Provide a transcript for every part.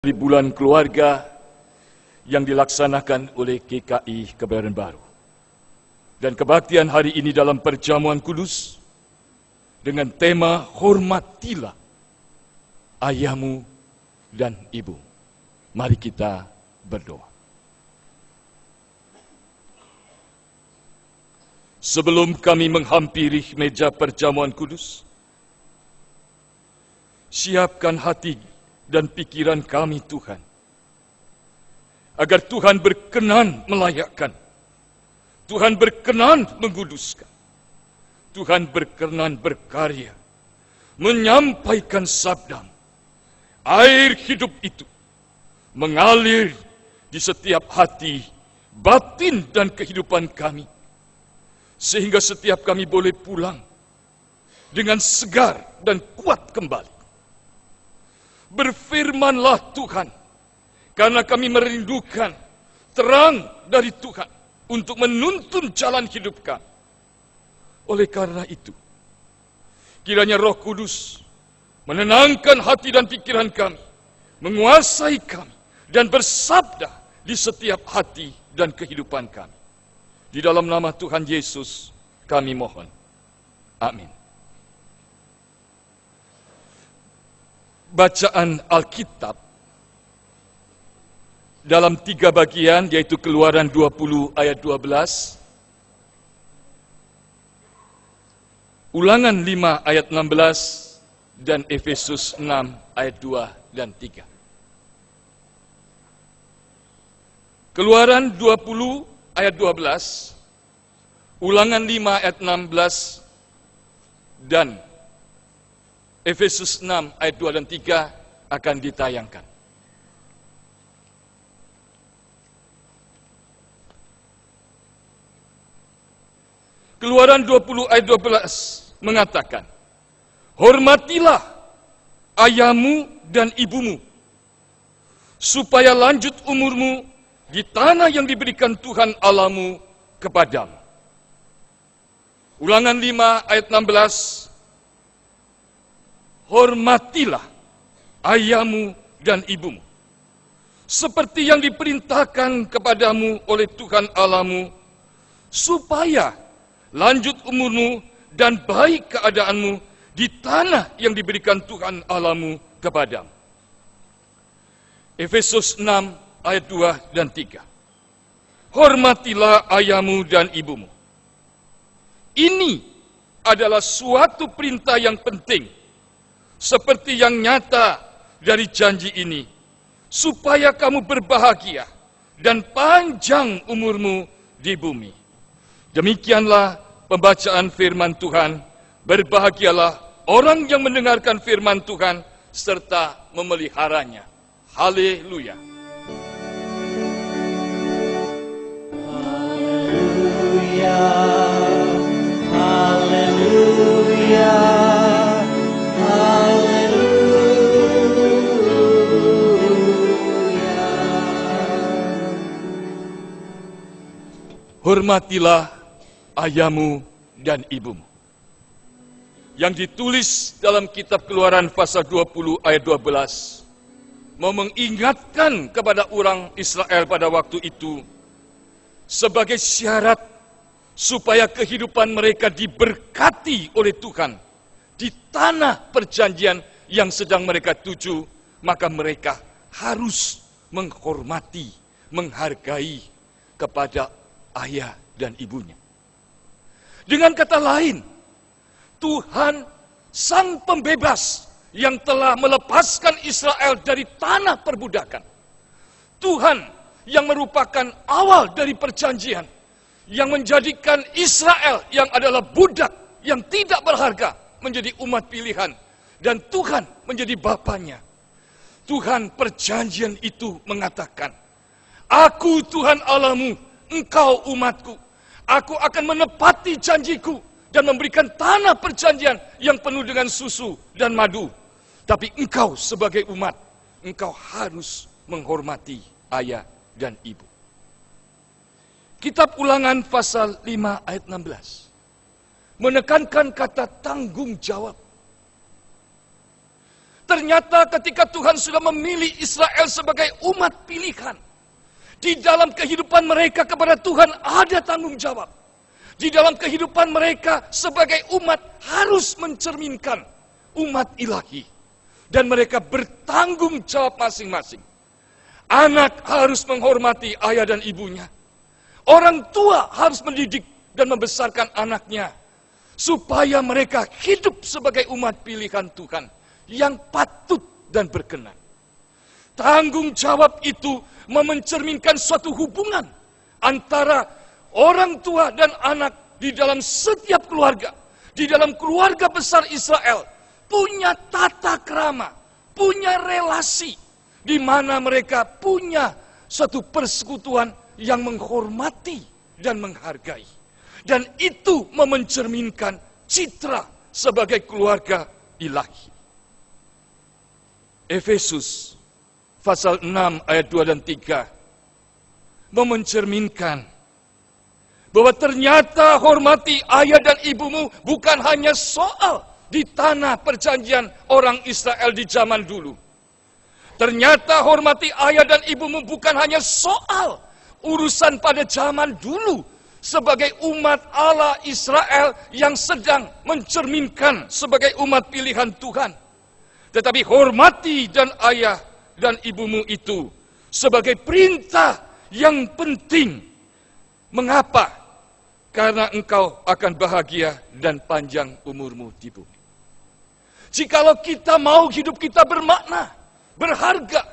Di bulan keluarga yang dilaksanakan oleh GKI Kebayoran Baru. Dan kebaktian hari ini dalam perjamuan kudus dengan tema Hormatilah ayahmu dan ibu. Mari kita berdoa. Sebelum kami menghampiri meja perjamuan kudus, siapkan hati dan pikiran kami, Tuhan, agar Tuhan berkenan melayakkan, Tuhan berkenan menguduskan, Tuhan berkenan berkarya, menyampaikan sabda. Air hidup itu mengalir di setiap hati, batin dan kehidupan kami, sehingga setiap kami boleh pulang dengan segar dan kuat kembali. Berfirmanlah Tuhan, karena kami merindukan terang dari Tuhan untuk menuntun jalan hidup kami. Oleh karena itu, kiranya Roh Kudus menenangkan hati dan pikiran kami, menguasai kami, dan bersabda di setiap hati dan kehidupan kami. Di dalam nama Tuhan Yesus kami mohon. Amin. Bacaan Alkitab dalam 3 bagian, yaitu Keluaran 20 ayat 12, Ulangan 5 ayat 16, dan Efesus 6 ayat 2 dan 3. Keluaran 20 ayat 12, Ulangan 5 ayat 16, dan Efesus 6 ayat 2 dan 3 akan ditayangkan. Keluaran 20 ayat 12 mengatakan, hormatilah ayahmu dan ibumu, supaya lanjut umurmu di tanah yang diberikan Tuhan Allahmu kepadamu. Ulangan 5 ayat 16, hormatilah ayahmu dan ibumu, seperti yang diperintahkan kepadamu oleh Tuhan Allahmu, supaya lanjut umurmu dan baik keadaanmu di tanah yang diberikan Tuhan Allahmu kepadamu. Efesus 6 ayat 2 dan 3. Hormatilah ayahmu dan ibumu. Ini adalah suatu perintah yang penting, seperti yang nyata dari janji ini, supaya kamu berbahagia dan panjang umurmu di bumi. Demikianlah pembacaan firman Tuhan. Berbahagialah orang yang mendengarkan firman Tuhan serta memeliharanya. Haleluya. Haleluya. Haleluya. Hormatilah ayahmu dan ibumu. Yang ditulis dalam kitab Keluaran pasal 20 ayat 12 mau mengingatkan kepada orang Israel pada waktu itu sebagai syarat supaya kehidupan mereka diberkati oleh Tuhan di tanah perjanjian yang sedang mereka tuju, maka mereka harus menghormati, menghargai kepada ayah dan ibunya. Dengan kata lain, Tuhan sang pembebas yang telah melepaskan Israel dari tanah perbudakan. Tuhan yang merupakan awal dari perjanjian, yang menjadikan Israel yang adalah budak, yang tidak berharga, menjadi umat pilihan. Dan Tuhan menjadi bapanya. Tuhan perjanjian itu mengatakan, aku Tuhan Allahmu, engkau umatku. Aku akan menepati janjiku dan memberikan tanah perjanjian yang penuh dengan susu dan madu. Tapi engkau sebagai umat, engkau harus menghormati ayah dan ibu. Kitab Ulangan pasal 5 ayat 16 menekankan kata tanggung jawab. Ternyata ketika Tuhan sudah memilih Israel sebagai umat pilihan, di dalam kehidupan mereka kepada Tuhan ada tanggung jawab. Di dalam kehidupan mereka sebagai umat harus mencerminkan umat ilahi. Dan mereka bertanggung jawab masing-masing. Anak harus menghormati ayah dan ibunya. Orang tua harus mendidik dan membesarkan anaknya. Supaya mereka hidup sebagai umat pilihan Tuhan yang patut dan berkenan. Tanggung jawab itu mencerminkan suatu hubungan antara orang tua dan anak di dalam setiap keluarga. Di dalam keluarga besar Israel punya tata krama, punya relasi di mana mereka punya suatu persekutuan yang menghormati dan menghargai. Dan itu mencerminkan citra sebagai keluarga ilahi. Efesus pasal 6 ayat 2 dan 3 mencerminkan bahwa ternyata hormati ayah dan ibumu bukan hanya soal di tanah perjanjian orang Israel di zaman dulu. Ternyata hormati ayah dan ibumu bukan hanya soal urusan pada zaman dulu sebagai umat Allah Israel yang sedang mencerminkan sebagai umat pilihan Tuhan. Tetapi hormati dan ayah dan ibumu itu sebagai perintah yang penting. Mengapa? Karena engkau akan bahagia dan panjang umurmu di bumi. Jikalau kita mau hidup kita bermakna, berharga,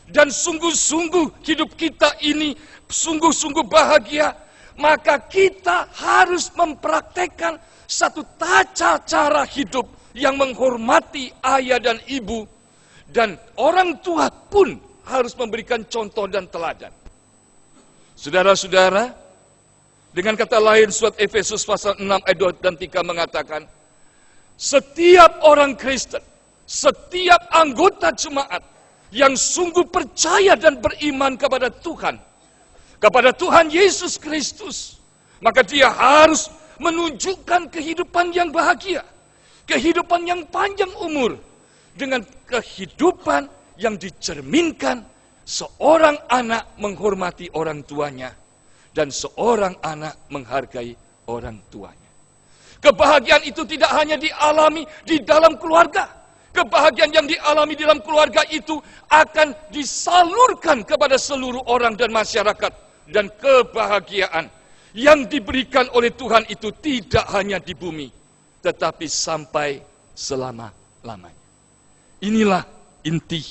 dan sungguh-sungguh hidup kita ini sungguh-sungguh bahagia, maka kita harus mempraktekkan satu tata cara hidup yang menghormati ayah dan ibu, dan orang tua pun harus memberikan contoh dan teladan. Saudara-saudara, dengan kata lain surat Efesus pasal 6 ayat 2 dan 3 mengatakan, setiap orang Kristen, setiap anggota jemaat yang sungguh percaya dan beriman kepada Tuhan Yesus Kristus, maka dia harus menunjukkan kehidupan yang bahagia, kehidupan yang panjang umur, dengan kehidupan yang dicerminkan seorang anak menghormati orang tuanya, dan seorang anak menghargai orang tuanya. Kebahagiaan itu tidak hanya dialami di dalam keluarga. Kebahagiaan yang dialami di dalam keluarga itu akan disalurkan kepada seluruh orang dan masyarakat. Dan kebahagiaan yang diberikan oleh Tuhan itu tidak hanya di bumi, tetapi sampai selama-lamanya. Inilah inti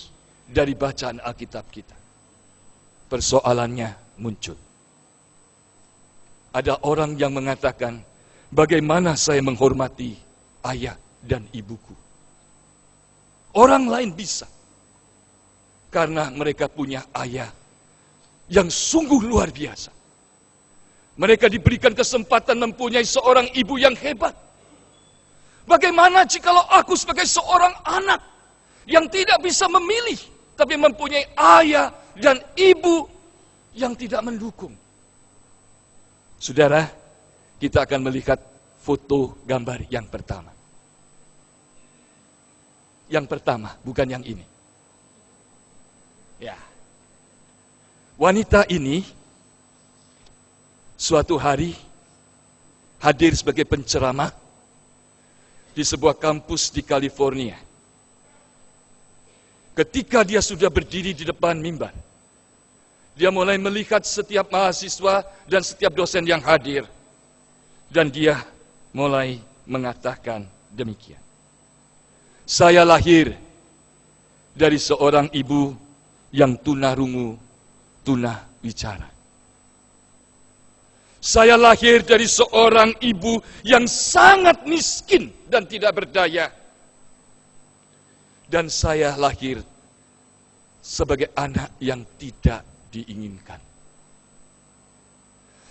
dari bacaan Alkitab kita. Persoalannya muncul. Ada orang yang mengatakan, bagaimana saya menghormati ayah dan ibuku? Orang lain bisa. Karena mereka punya ayah yang sungguh luar biasa. Mereka diberikan kesempatan mempunyai seorang ibu yang hebat. Bagaimana jikalau aku sebagai seorang anak yang tidak bisa memilih, tapi mempunyai ayah dan ibu yang tidak mendukung? Saudara, kita akan melihat foto gambar yang pertama. Yang pertama, bukan yang ini. Ya. Wanita ini suatu hari hadir sebagai penceramah di sebuah kampus di California. Ketika dia sudah berdiri di depan mimbar, dia mulai melihat setiap mahasiswa dan setiap dosen yang hadir. Dan dia mulai mengatakan demikian. Saya lahir dari seorang ibu yang tunarungu, tunawicara. Saya lahir dari seorang ibu yang sangat miskin dan tidak berdaya. Dan saya lahir sebagai anak yang tidak diinginkan.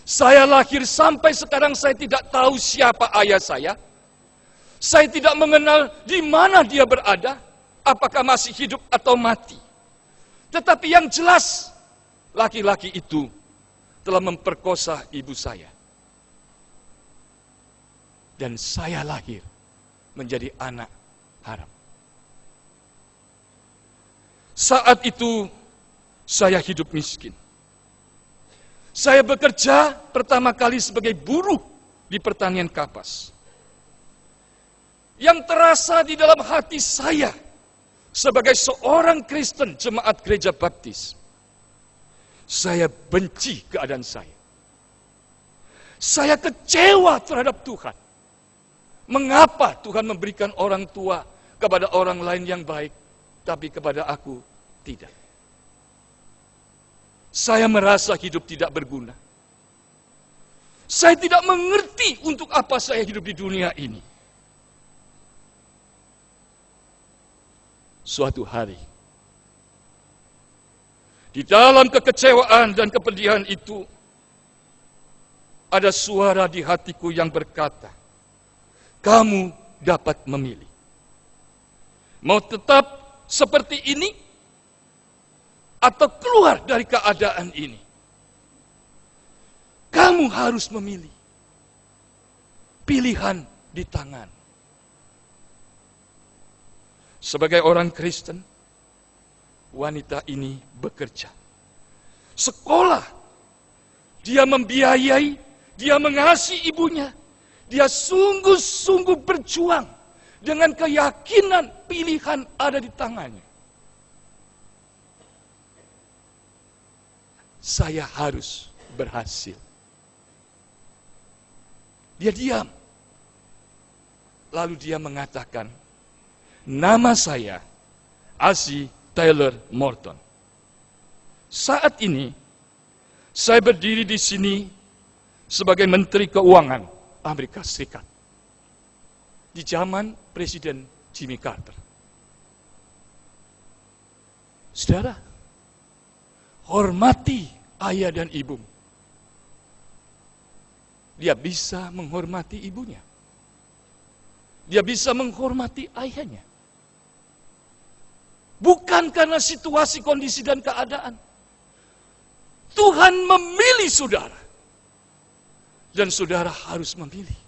Saya lahir sampai sekarang saya tidak tahu siapa ayah saya. Saya tidak mengenal di mana dia berada, apakah masih hidup atau mati. Tetapi yang jelas, laki-laki itu telah memperkosa ibu saya. Dan saya lahir menjadi anak haram. Saat itu saya hidup miskin. Saya bekerja pertama kali sebagai buruh di pertanian kapas. Yang terasa di dalam hati saya sebagai seorang Kristen jemaat gereja baptis, saya benci keadaan saya. Saya kecewa terhadap Tuhan. Mengapa Tuhan memberikan orang tua kepada orang lain yang baik, tapi kepada aku tidak? Saya merasa hidup tidak berguna. Saya tidak mengerti untuk apa saya hidup di dunia ini. Suatu hari, di dalam kekecewaan dan kepedihan itu, ada suara di hatiku yang berkata, kamu dapat memilih. Mau tetap seperti ini, atau keluar dari keadaan ini. Kamu harus memilih. Pilihan di tangan. Sebagai orang Kristen, wanita ini bekerja. Sekolah. Dia membiayai, dia mengasihi ibunya. Dia sungguh-sungguh berjuang dengan keyakinan pilihan ada di tangannya. Saya harus berhasil. Dia diam. Lalu dia mengatakan, nama saya Asi Taylor Morton. Saat ini, saya berdiri di sini sebagai Menteri Keuangan Amerika Serikat. Di zaman Presiden Jimmy Carter. Saudara, hormati ayah dan ibumu. Dia bisa menghormati ibunya. Dia bisa menghormati ayahnya. Bukan karena situasi, kondisi, dan keadaan. Tuhan memilih saudara. Dan saudara harus memilih.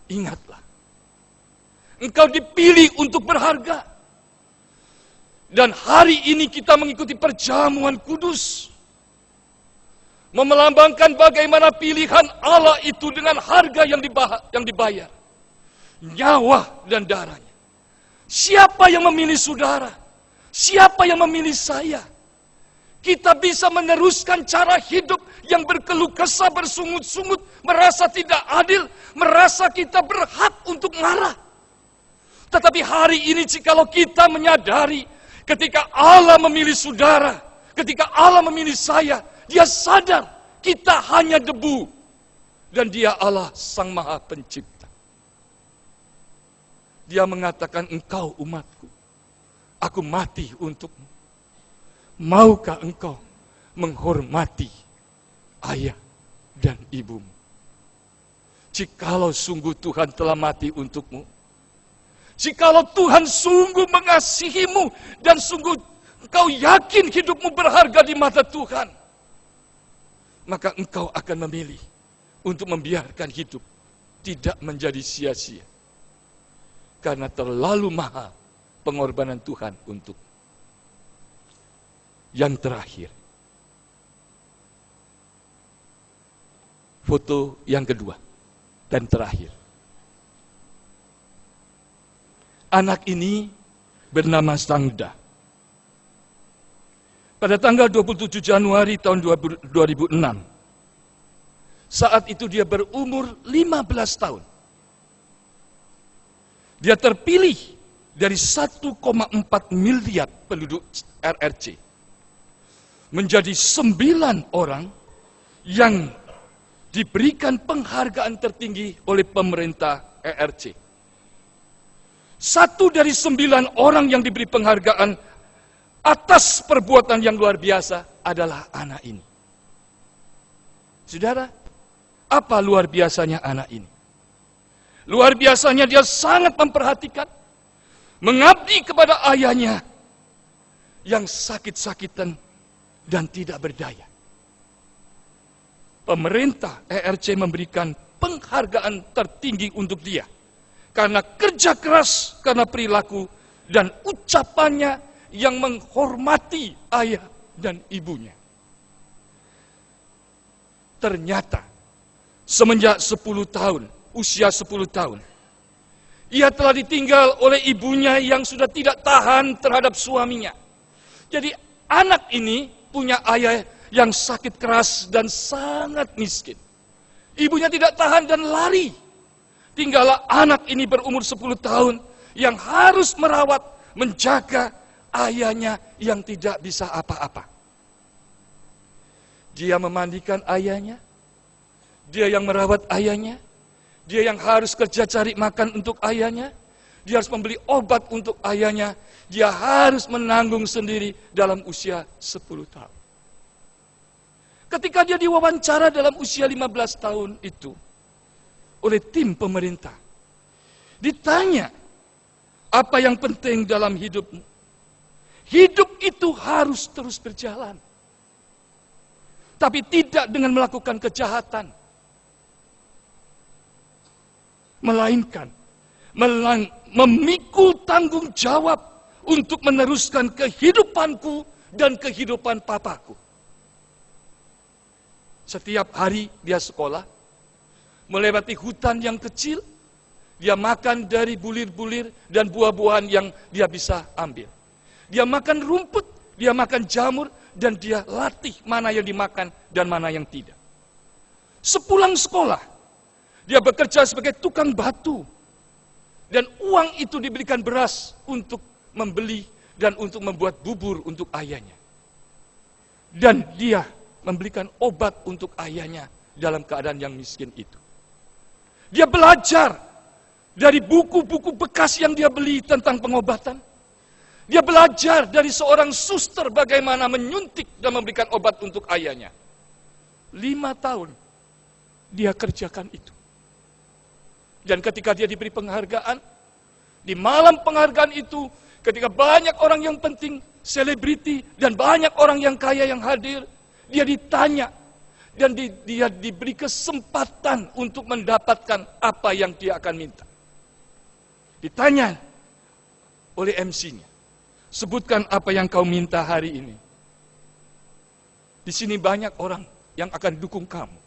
Ingatlah. Engkau dipilih untuk berharga. Dan hari ini kita mengikuti perjamuan kudus. Melambangkan bagaimana pilihan Allah itu dengan harga yang dibayar. Nyawa dan darahnya. Siapa yang memilih saudara? Siapa yang memilih saya? Kita bisa meneruskan cara hidup yang berkeluh kesah, bersungut-sungut, merasa tidak adil, merasa kita berhak untuk marah. Tetapi hari ini jikalau kita menyadari ketika Allah memilih saudara, ketika Allah memilih saya, Dia sadar kita hanya debu dan Dia Allah Sang Maha Pencipta. Dia mengatakan, engkau umatku, aku mati untukmu. Maukah engkau menghormati ayah dan ibumu? Jikalau sungguh Tuhan telah mati untukmu, jikalau Tuhan sungguh mengasihimu dan sungguh engkau yakin hidupmu berharga di mata Tuhan, maka engkau akan memilih untuk membiarkan hidup tidak menjadi sia-sia. Karena terlalu mahal pengorbanan Tuhan untuk. Yang terakhir, foto yang kedua dan terakhir. Anak ini bernama Sangda. Pada tanggal 27 Januari tahun 2006, saat itu dia berumur 15 tahun. Dia terpilih dari 1,4 miliar penduduk RRC. Menjadi 9 orang yang diberikan penghargaan tertinggi oleh pemerintah RRC. 1 dari 9 orang yang diberi penghargaan atas perbuatan yang luar biasa adalah anak ini. Saudara, apa luar biasanya anak ini? Luar biasanya dia sangat memperhatikan, mengabdi kepada ayahnya yang sakit-sakitan dan tidak berdaya. Pemerintah RRC memberikan penghargaan tertinggi untuk dia karena kerja keras, karena perilaku dan ucapannya yang menghormati ayah dan ibunya. Ternyata semenjak 10 tahun, usia 10 tahun, ia telah ditinggal oleh ibunya yang sudah tidak tahan terhadap suaminya. Jadi anak ini punya ayah yang sakit keras dan sangat miskin. Ibunya tidak tahan dan lari. Tinggallah anak ini berumur 10 tahun yang harus merawat, menjaga ayahnya yang tidak bisa apa-apa. Dia memandikan ayahnya, dia yang merawat ayahnya, dia yang harus kerja cari makan untuk ayahnya, dia harus membeli obat untuk ayahnya, dia harus menanggung sendiri dalam usia 10 tahun. Ketika dia diwawancara dalam usia 15 tahun itu, oleh tim pemerintah, ditanya, apa yang penting dalam hidupmu? Hidup itu harus terus berjalan. Tapi tidak dengan melakukan kejahatan. Melainkan memikul tanggung jawab untuk meneruskan kehidupanku dan kehidupan papaku. Setiap hari dia sekolah, melewati hutan yang kecil, dia makan dari bulir-bulir dan buah-buahan yang dia bisa ambil. Dia makan rumput, dia makan jamur, dan dia latih mana yang dimakan dan mana yang tidak. Sepulang sekolah, dia bekerja sebagai tukang batu. Dan uang itu diberikan beras untuk membeli dan untuk membuat bubur untuk ayahnya. Dan dia membelikan obat untuk ayahnya dalam keadaan yang miskin itu. Dia belajar dari buku-buku bekas yang dia beli tentang pengobatan. Dia belajar dari seorang suster bagaimana menyuntik dan memberikan obat untuk ayahnya. 5 tahun dia kerjakan itu. Dan ketika dia diberi penghargaan, di malam penghargaan itu, ketika banyak orang yang penting, selebriti, dan banyak orang yang kaya yang hadir, dia ditanya, dan dia diberi kesempatan untuk mendapatkan apa yang dia akan minta. Ditanya oleh MC-nya, sebutkan apa yang kau minta hari ini. Di sini banyak orang yang akan dukung kamu.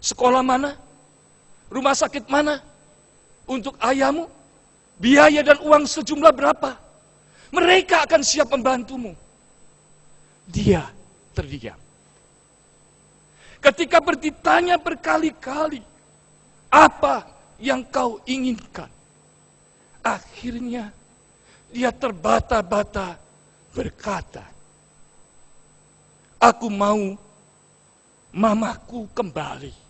Sekolah mana? Rumah sakit mana? Untuk ayahmu? Biaya dan uang sejumlah berapa? Mereka akan siap membantumu. Dia terdiam. Ketika bertanya berkali-kali, apa yang kau inginkan? Akhirnya dia terbata-bata berkata, aku mau mamaku kembali.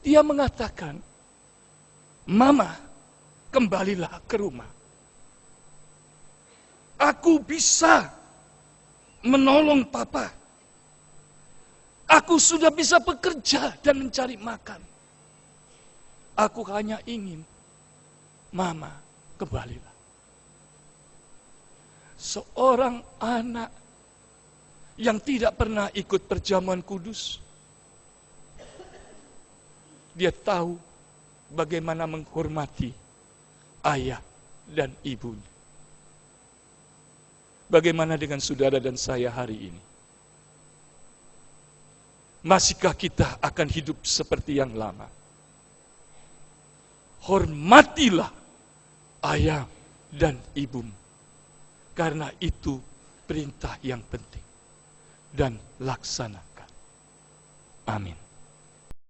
Dia mengatakan, mama, kembalilah ke rumah. Aku bisa menolong papa. Aku sudah bisa bekerja dan mencari makan. Aku hanya ingin mama kembalilah. Seorang anak yang tidak pernah ikut perjamuan kudus, dia tahu bagaimana menghormati ayah dan ibunya. Bagaimana dengan saudara dan saya hari ini? Masihkah kita akan hidup seperti yang lama? Hormatilah ayah dan ibumu, karena itu perintah yang penting, dan laksanakan. Amin.